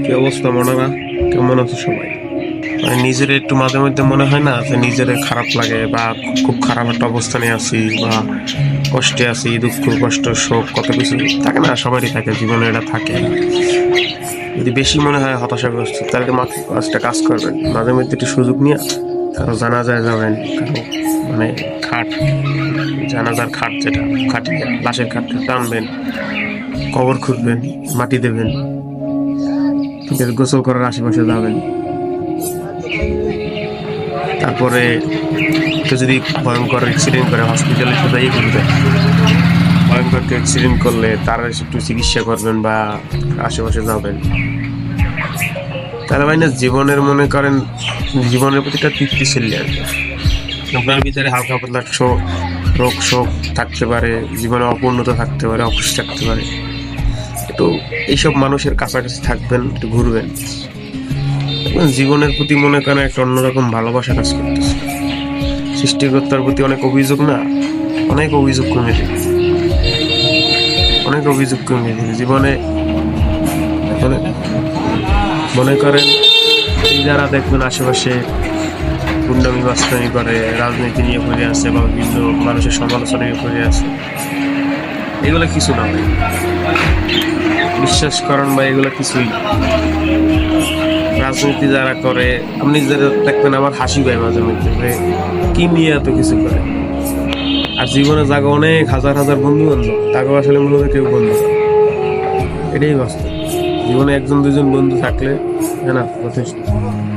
কি অবস্থা মনেরা? কেমন আছে সবাই? মানে নিজের একটু মাঝে মধ্যে মনে হয় না যে নিজের খারাপ লাগে, বা খুব খারাপ একটা অবস্থানে আছি, বা কষ্টে আছি, দুঃখ কষ্ট শোক কত কিছু থাকে না, সবারই থাকে, জীবনে এটা থাকে। যদি বেশি মনে হয় হতাশাগ্রস্ত, তাহলে মাত্র পাঁচটা কাজ করবেন, মাঝে মধ্যে একটু সুযোগ নিয়ে কারো জানাজায় যাবেন, কারো মানে খাট, জানাজার খাট যেটা খাটিয়ে লাশের খাটটা টানবেন, কবর খুঁড়বেন, মাটি দেবেন, গোসল করার আশেপাশে যাবেন। তারপরে কেউ যদি ভয়ঙ্কর অ্যাক্সিডেন্ট করে হসপিটালে সোজাই ঘুরবেন, ভয়ঙ্কর অ্যাক্সিডেন্ট করলে তার একটু চিকিৎসা করবেন বা আশেপাশে যাবেন। তাহলে ভাই না জীবনের মনে করেন জীবনের প্রতি একটা তৃপ্তি চলে আসবে। আপনার ভিতরে হালকা পাতলা রোগ শোক থাকতে পারে, জীবনে অপূর্ণতা থাকতে পারে, অখুশি থাকতে পারে, একটু এইসব মানুষের কাছাকাছি থাকবেন, একটু ঘুরবেন, জীবনের প্রতি মনে করেন একটা অন্যরকম ভালোবাসা কাজ করতেছে। সৃষ্টিকর্তার প্রতি অনেক অভিযোগ না, অনেক অভিযোগ কমে দেবে, অনেক অভিযোগ কমে দেবে জীবনে। মনে করেন যারা দেখবেন আশেপাশে গুন্ডামি মাস্তানি করে, রাজনীতি নিয়ে পড়ে আছে, বা বিভিন্ন মানুষের সমালোচনা নিয়ে পড়ে আছে, এগুলো কিছু না ভাই, বিশ্বাস করেন ভাই, এগুলো কিছুই। রাজনীতি যারা করে, আপনি যারা দেখবেন, আমার হাসি পায় মাঝে মধ্যে, কি নিয়ে এত কিছু করে। আর জীবনে জায়গা অনেক হাজার হাজার বন্ধু বান্ধব, তাকে আসলে মূলত কেউ বন্ধু না, এটাই বাস্তব। জীবনে একজন দুজন বন্ধু থাকলে না যথেষ্ট,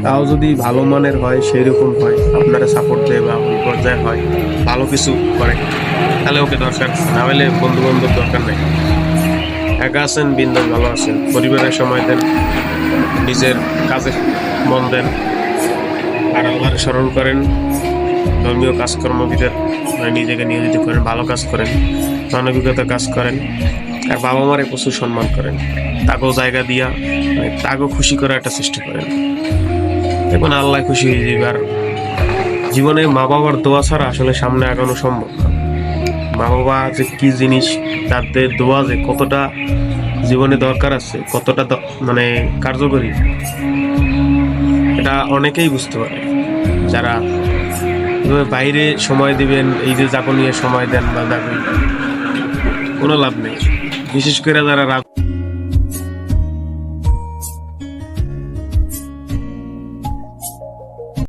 তাও যদি ভালো মানের হয়, সেই রকম হয়, আপনারা সাপোর্ট দেয় বা ওই পর্যায়ে হয়, ভালো কিছু করে, তাহলে ওকে দরকার, না হলে বন্ধু বান্ধব দরকার নেই। একা আছেন বিন্দাস ভালো আছেন, পরিবারের সময় দেন, নিজের কাজে মন দেন, আর আল্লাহর স্মরণ করেন, ধর্মীয় কাজকর্ম ভিতর নিজেকে নিয়োজিত করেন, ভালো কাজ করেন, মানবিকতা কাজ করেন, আর বাবা মারে প্রচুর সম্মান করেন, তাকেও জায়গা দিয়া তাকেও খুশি করার একটা চেষ্টা করেন, দেখুন আল্লাহ খুশি হয়ে যাবে। আর জীবনে মা বাবার দোয়া ছাড়া আসলে সামনে আগানো সম্ভব না। মা বাবা যে কি জিনিস, তাদের দোয়া যে কতটা জীবনে দরকার আছে, কতটা মানে কার্যকরী, এটা অনেকেই বুঝতে পারে। যারা বাইরে সময় দিবেন, এই যে যাপনীয় সময় দেন বা যাবেন, কোনো লাভ নেই। বিশেষ করে যারা